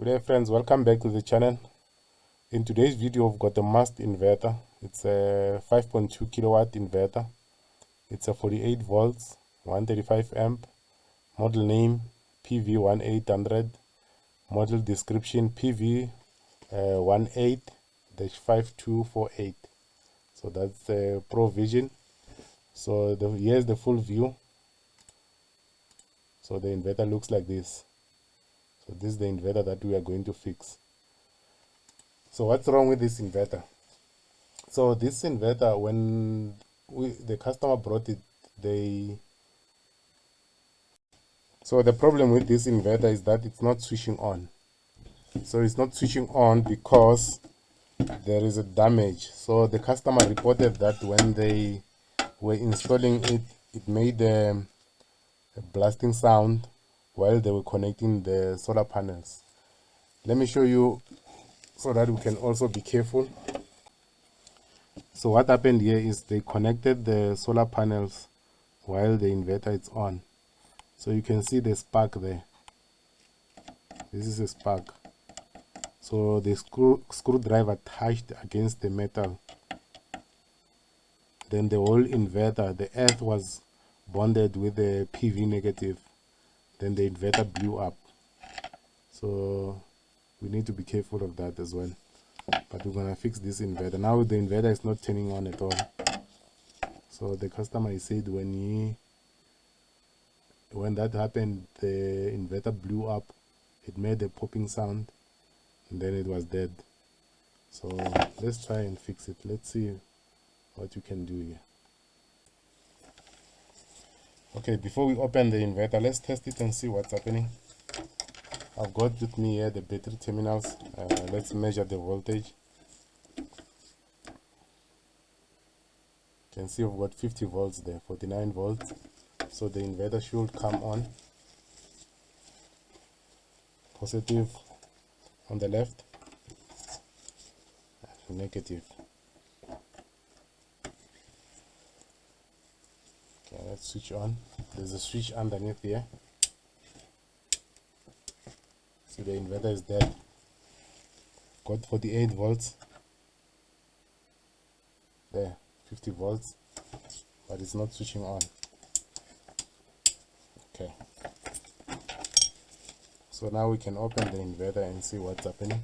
Good day friends, welcome back to the channel. In today's video we've got a must inverter. It's a 5.2 kilowatt inverter. It's a 48 volts 135 amp, model name PV1800, model description PV18-5248. so that's the provision. So here's the full view. So the inverter looks like this. So this is the inverter that we are going to fix. So what's wrong with this inverter? So this inverter, when the customer brought it, so the problem with this inverter is that it's not switching on. So it's not switching on because there is a damage. So the customer reported that when they were installing it, it made a blasting sound while they were connecting the solar panels. Let me show you so that we can also be careful. So what happened here is they connected the solar panels while the inverter is on. So you can see the spark there. This is a spark. So the screwdriver touched against the metal. Then the whole inverter, the earth was bonded with the PV negative. Then the inverter blew up. So we need to be careful of that as well. But we're gonna fix this inverter. Now the inverter is not turning on at all. So the customer said when that happened, the inverter blew up. It made a popping sound, and then it was dead. So let's try and fix it. Let's see what you can do here. Okay, before we open the inverter, let's test it and see what's happening. I've got with me here the battery terminals. Let's measure the voltage. You can see we've got 50 volts there, 49 volts. So the inverter should come on. Positive on the left, and negative. Okay, let's switch on. There's a switch underneath here. So the inverter is dead. Got 48 volts there, 50 volts, but it's not switching on. Okay, so now we can open the inverter and see what's happening.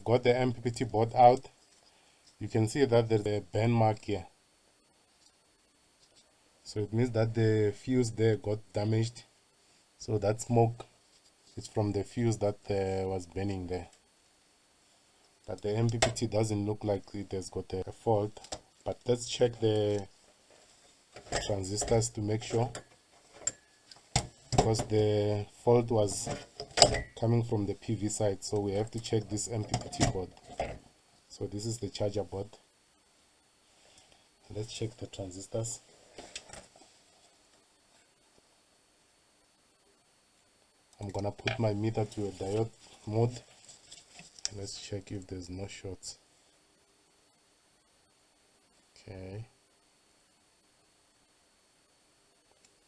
got the MPPT board out. You can see that there's a burn mark here, so it means that the fuse there got damaged. So that smoke is from the fuse that was burning there. But the MPPT doesn't look like it has got a fault. But let's check the transistors to make sure, because the fault was coming from the PV side, so we have to check this MPPT board. So this is the charger board. Let's check the transistors. I'm gonna put my meter to a diode mode. Let's check if there's no shorts. Okay,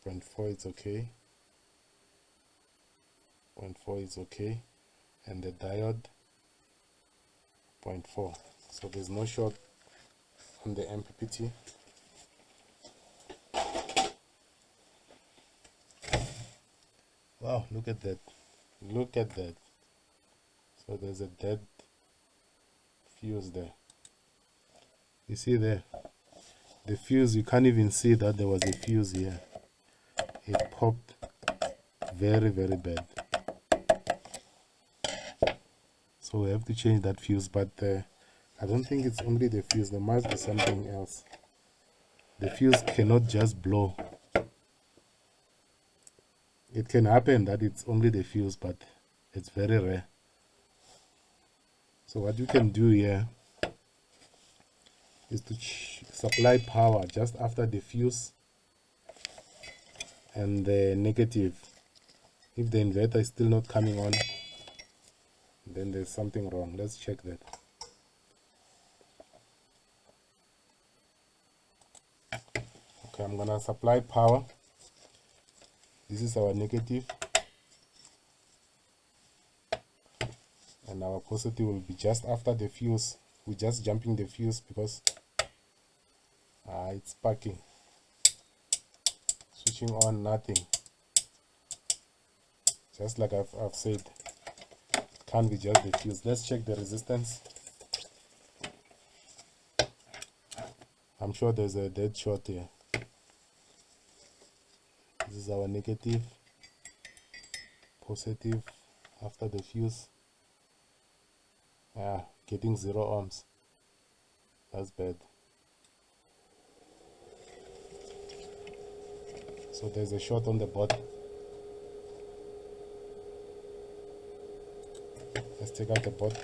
0.4 is okay, 0.4 is okay, and the diode 0.4. So there's no short on the MPPT. Wow, look at that, look at that. So there's a dead fuse there. You see there, the fuse, you can't even see that there was a fuse here. It popped very, very bad. So we have to change that fuse, but I don't think it's only the fuse, there must be something else. The fuse cannot just blow. It can happen that it's only the fuse, but it's very rare. So what you can do here is to supply power just after the fuse and the negative. If the inverter is still not coming on, then there's something wrong. Let's check that. Okay, I'm gonna supply power. This is our negative, and our positive will be just after the fuse. We're just jumping the fuse because it's sparking. Switching on, nothing. Just like I've said, it can't be just the fuse. Let's check the resistance. I'm sure there's a dead short here. This is our negative, positive after the fuse. Getting 0 ohms. That's bad. So there's a short on the board. Let's take out the board.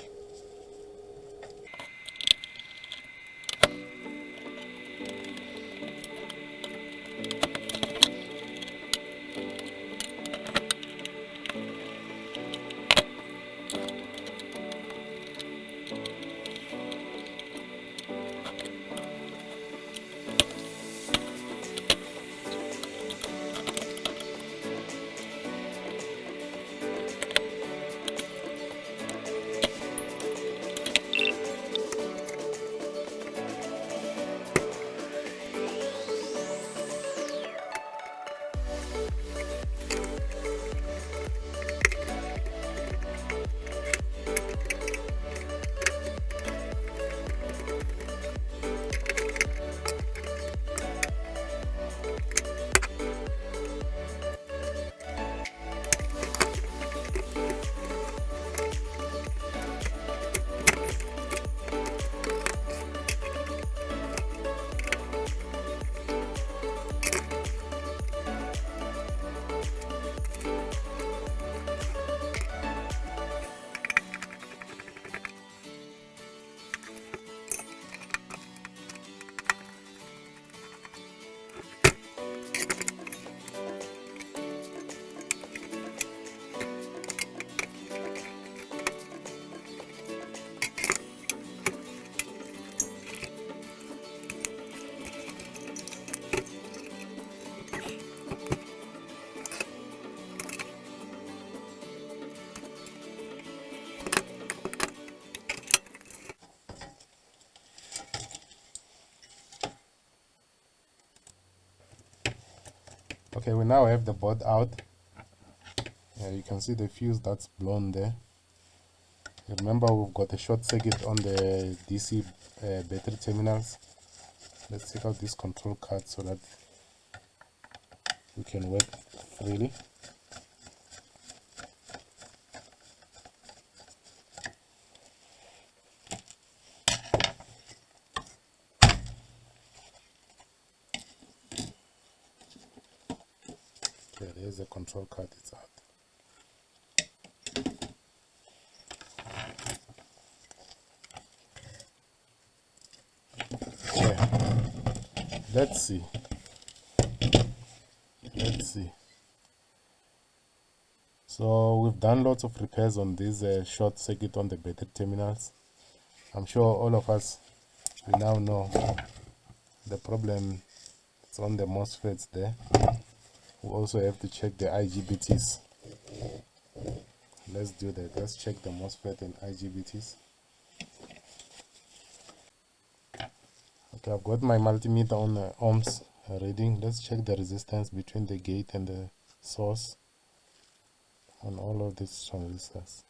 Okay, we now have the board out. You can see the fuse that's blown there. Remember, we've got a short circuit on the DC battery terminals. Let's take out this control card so that we can work freely. Okay, there's the control card, it's out. Okay, let's see. So we've done lots of repairs on this short circuit on the battery terminals. I'm sure all of us, we now know the problem is on the MOSFETs there. We also have to check the IGBTs. Let's do that. Let's check the MOSFET and IGBTs. Okay, I've got my multimeter on the ohms reading. Let's check the resistance between the gate and the source on all of these transistors.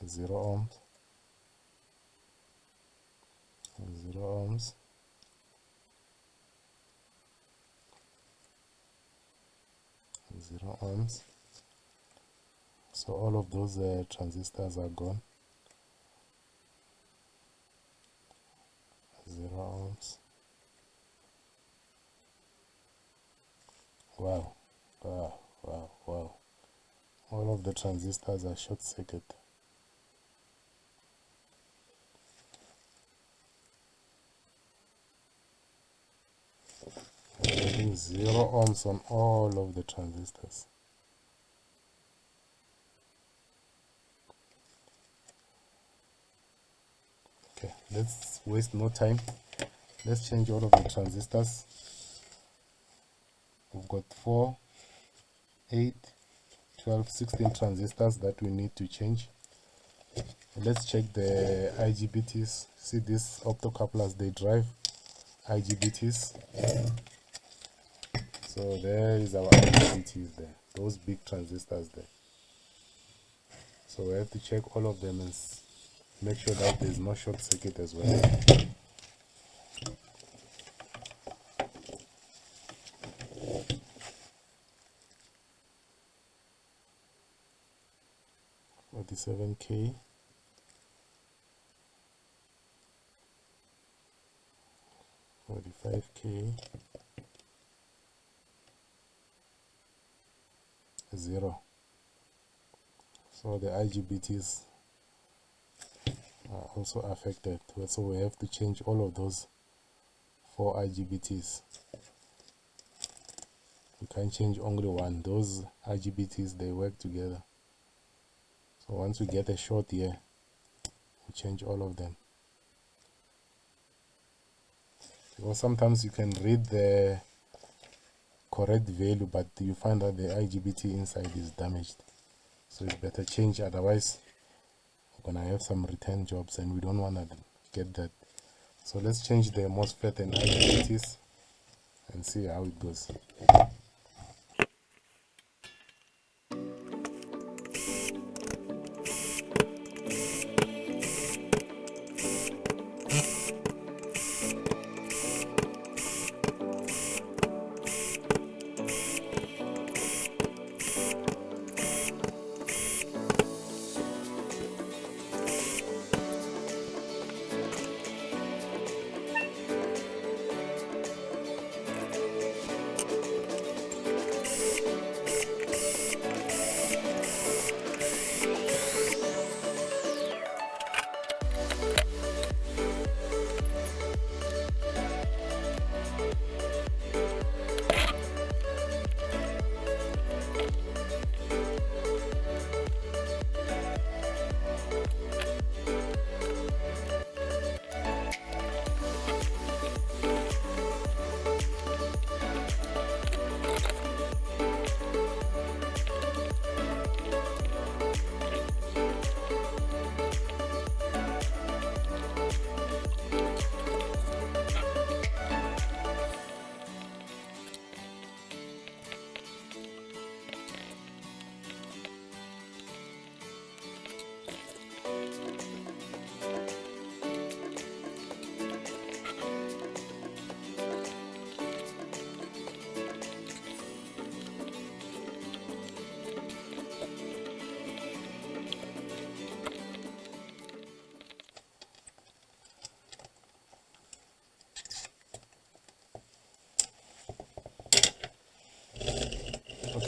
0 ohms, 0 ohms, 0 ohms. So all of those transistors are gone. 0 ohms. Wow, wow, wow, wow. All of the transistors are short circuit. Getting 0 ohms on all of the transistors. Okay, let's waste no time. Let's change all of the transistors. We've got 4, 8, 12, 16 transistors that we need to change. Let's check the IGBTs. See these optocouplers, they drive IGBTs. So there is our IGBTs there, those big transistors there. So we have to check all of them and make sure that there's no short circuit as well. $47K, $45K, 0. So the IGBTs are also affected. So we have to change all of those 4 IGBTs. We can't change only one. Those IGBTs, they work together. So once we get a short here, we change all of them. Because sometimes you can read the correct value, but you find that the IGBT inside is damaged. So it's better change, otherwise we're gonna have some return jobs and we don't want to get that. So let's change the MOSFET and IGBTs and see how it goes.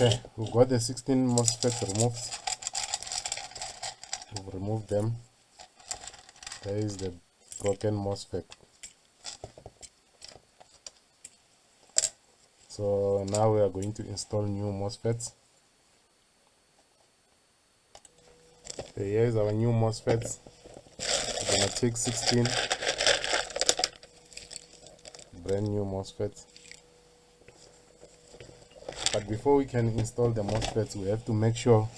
Okay, we've got the 16 MOSFETs removed. We've removed them. There is the broken MOSFET. So now we are going to install new MOSFETs. So here is our new MOSFETs. We're going to take 16 brand new MOSFETs. But before we can install the MOSFETs, we have to make sure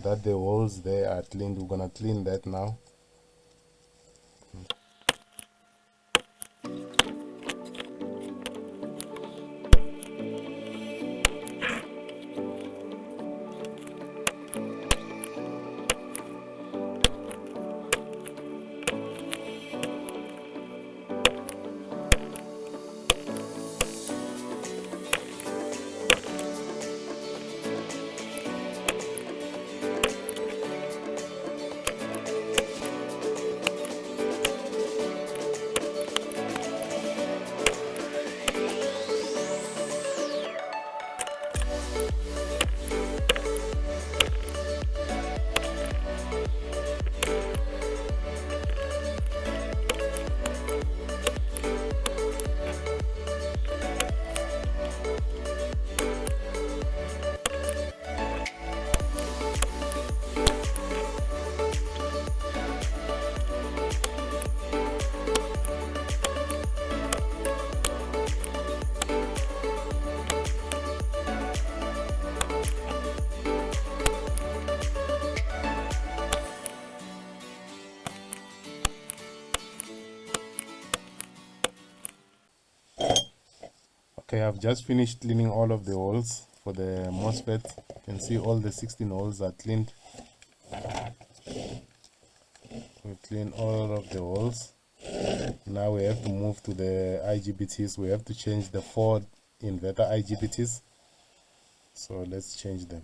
that the holes there are cleaned. We're going to clean that now. Okay, I've just finished cleaning all of the holes for the MOSFET. You can see all the 16 holes are cleaned. We clean all of the holes. Now we have to move to the IGBTs. We have to change the 4 inverter IGBTs. So let's change them.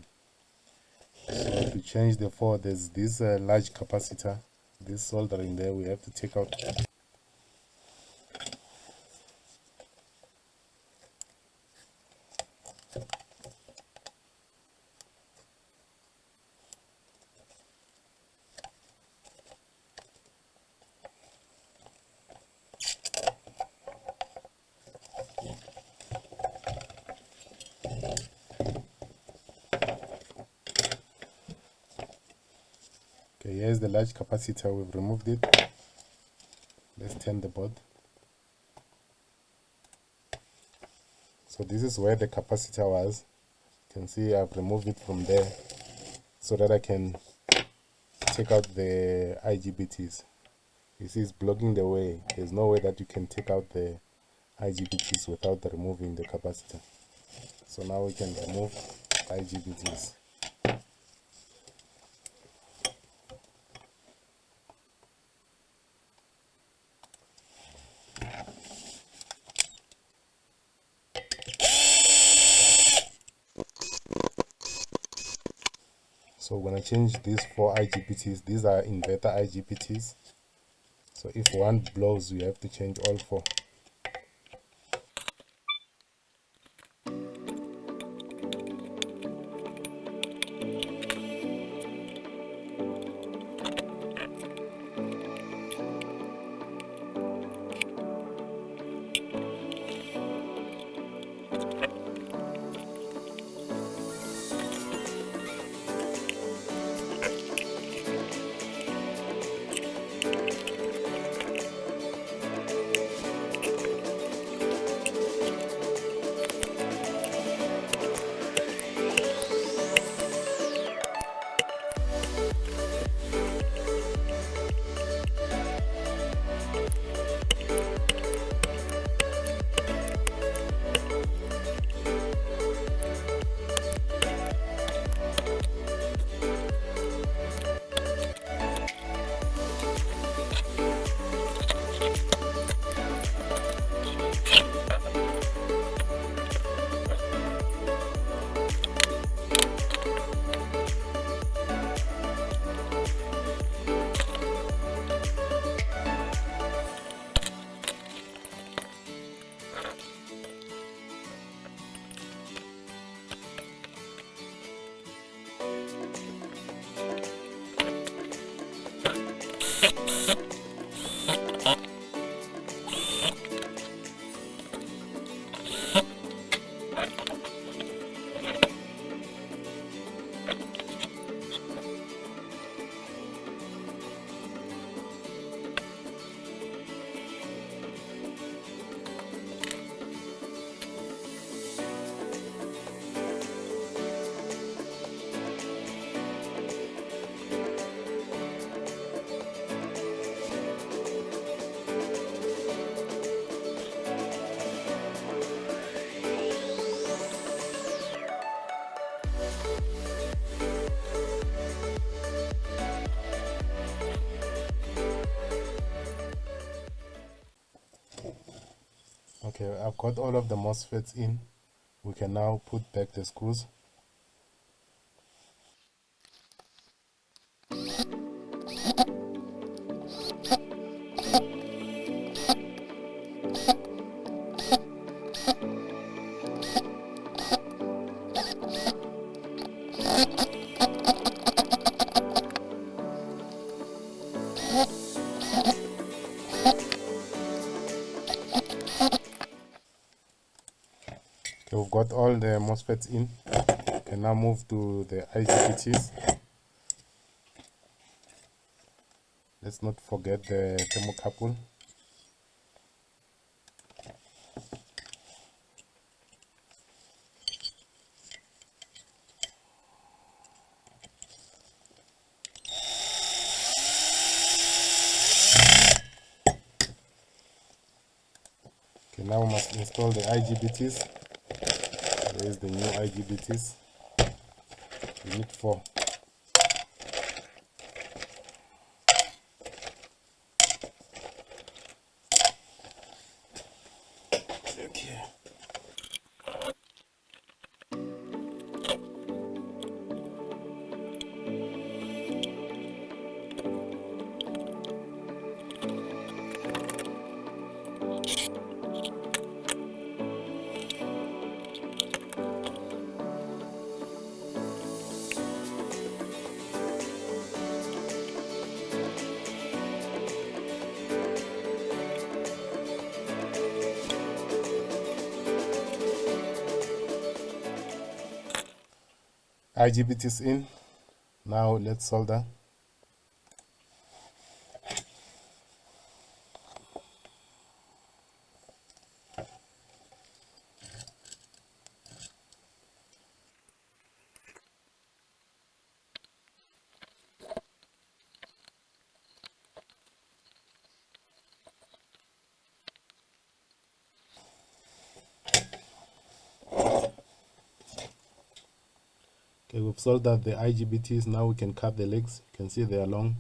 So to change the 4, there's this large capacitor. This soldering there, we have to take out. Okay, here's the large capacitor. We've removed it. Let's turn the board. So this is where the capacitor was. You can see I've removed it from there so that I can take out the IGBTs. You see it's blocking the way. There's no way that you can take out the IGBTs without removing the capacitor. So now we can remove IGBTs. So we're going to change these 4 IGBTs. These are inverter IGBTs. So if one blows, you have to change all 4. Okay, I've got all of the MOSFETs in. We can now put back the screws. Okay, we've got all the MOSFETs in. Can now move to the IGBTs. Let's not forget the thermocouple. Okay, now we must install the IGBTs. There is the new IGBTs. We need 4. Okay. IGBTs in. Now let's solder. Okay, we've soldered the IGBTs. Now we can cut the legs. You can see they are long.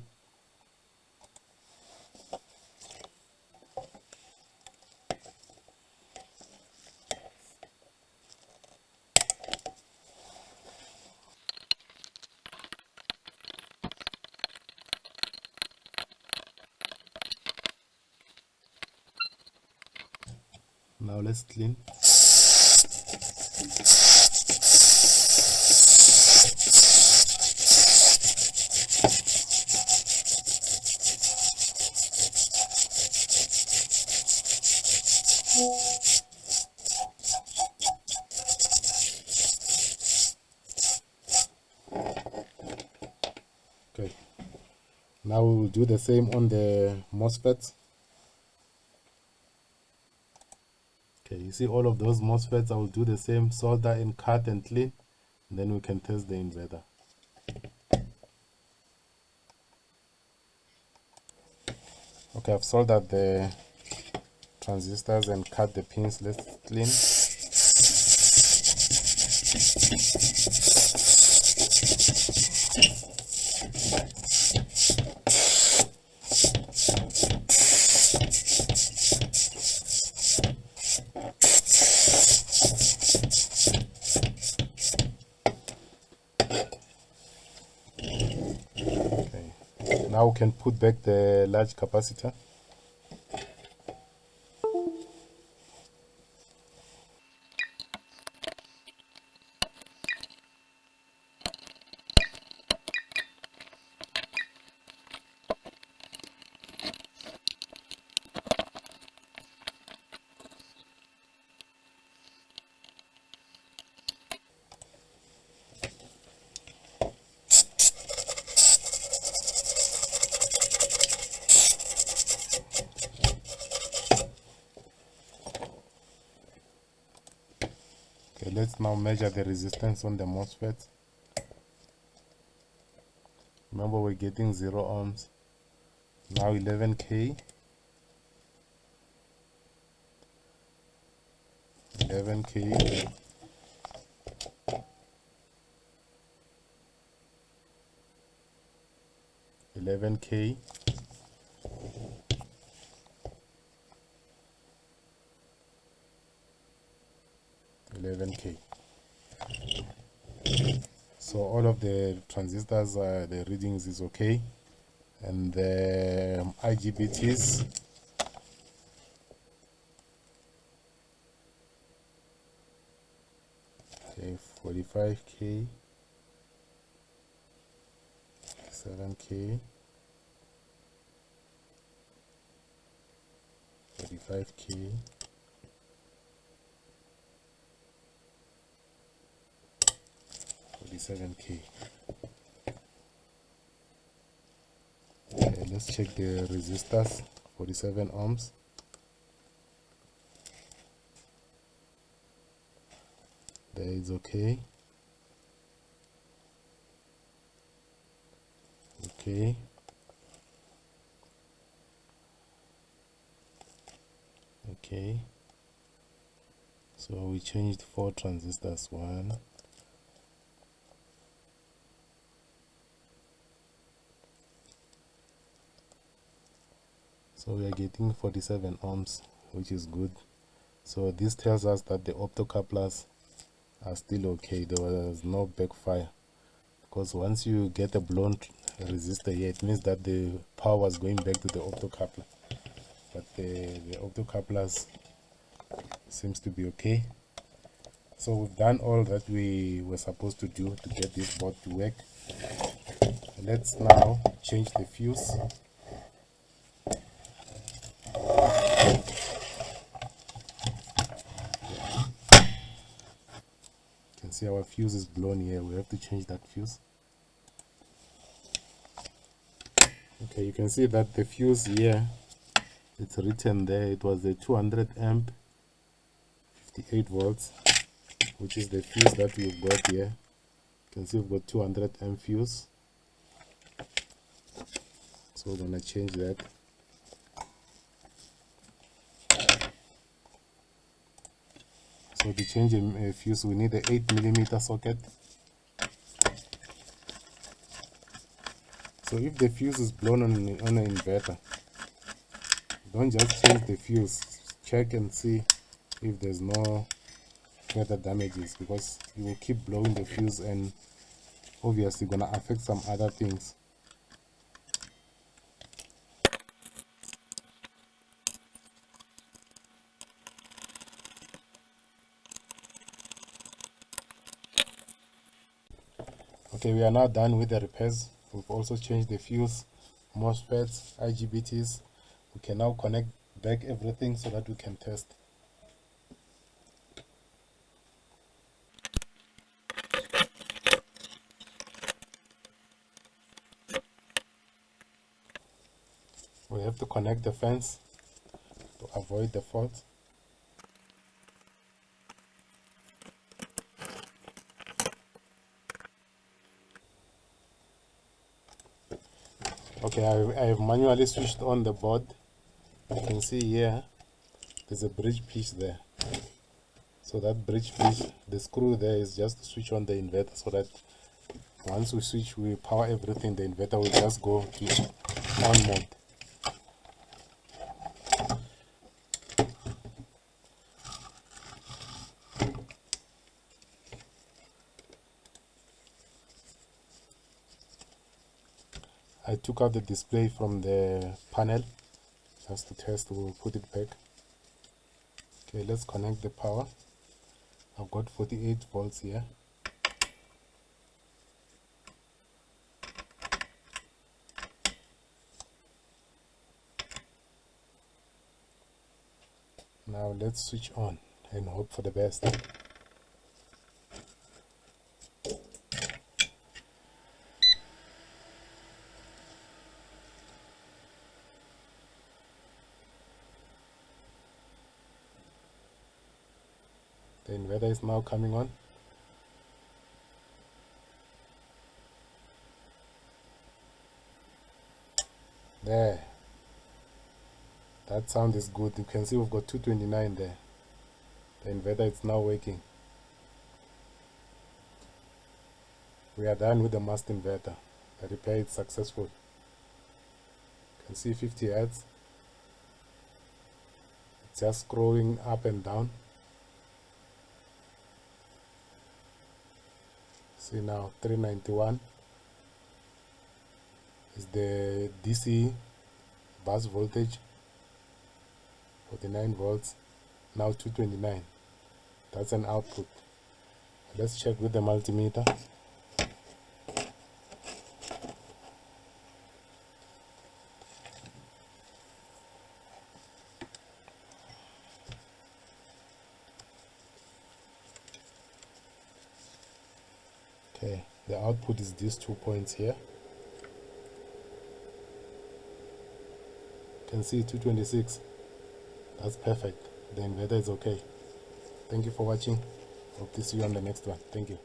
Now let's clean. Okay, now we will do the same on the MOSFETs. Okay, you see all of those MOSFETs, I will do the same, solder and cut and clean, and then we can test the inverter. Okay, I've soldered the transistors and cut the pins. Let's clean. Okay, now we can put back the large capacitor. Okay, let's now measure the resistance on the MOSFET. Remember, we're getting 0 ohms. Now 11K. 11K. 11K. 11k. So all of the transistors, the readings is okay, and the IGBTs, okay, 45k, 7k, 45k, 47k. Okay, let's check the resistors. 47 ohms. There is okay. Okay. Okay. So we changed 4 transistors. 1. So we are getting 47 ohms, which is good. So this tells us that the optocouplers are still okay. There was no backfire, because once you get a blown resistor here, it means that the power was going back to the optocoupler. But the optocouplers seems to be okay. So we've done all that we were supposed to do to get this board to work. Let's now change the fuse. You can see our fuse is blown here. We have to change that fuse. Okay, you can see that the fuse here, it's written there, it was a 200 amp 58 volts, which is the fuse that we've got here. You can see we've got 200 amp fuse. So we're gonna change that. So to change a fuse, we need a 8mm socket. So if the fuse is blown on an inverter, don't just change the fuse. Check and see if there's no further damages, because you will keep blowing the fuse and obviously gonna affect some other things. Okay, we are now done with the repairs. We've also changed the fuse, MOSFETs, IGBTs. We can now connect back everything so that we can test. We have to connect the fans to avoid the fault. Okay, I have manually switched on the board. You can see here there's a bridge pitch there. So that bridge pitch, the screw there is just to switch on the inverter, so that once we switch, we power everything, the inverter will just go to on mode. I took out the display from the panel just to test. We'll put it back. Okay, let's connect the power. I've got 48 volts here. Now let's switch on and hope for the best. The inverter is now coming on. There. That sound is good. You can see we've got 229 there. The inverter is now working. We are done with the master inverter. The repair is successful. You can see 50 Hz. It's just scrolling up and down. See now 391 is the DC bus voltage, 49 volts. Now 229, that's an output. Let's check with the multimeter. Okay, the output is these 2 points here. You can see 226. That's perfect. The inverter is okay. Thank you for watching. Hope to see you on the next one. Thank you.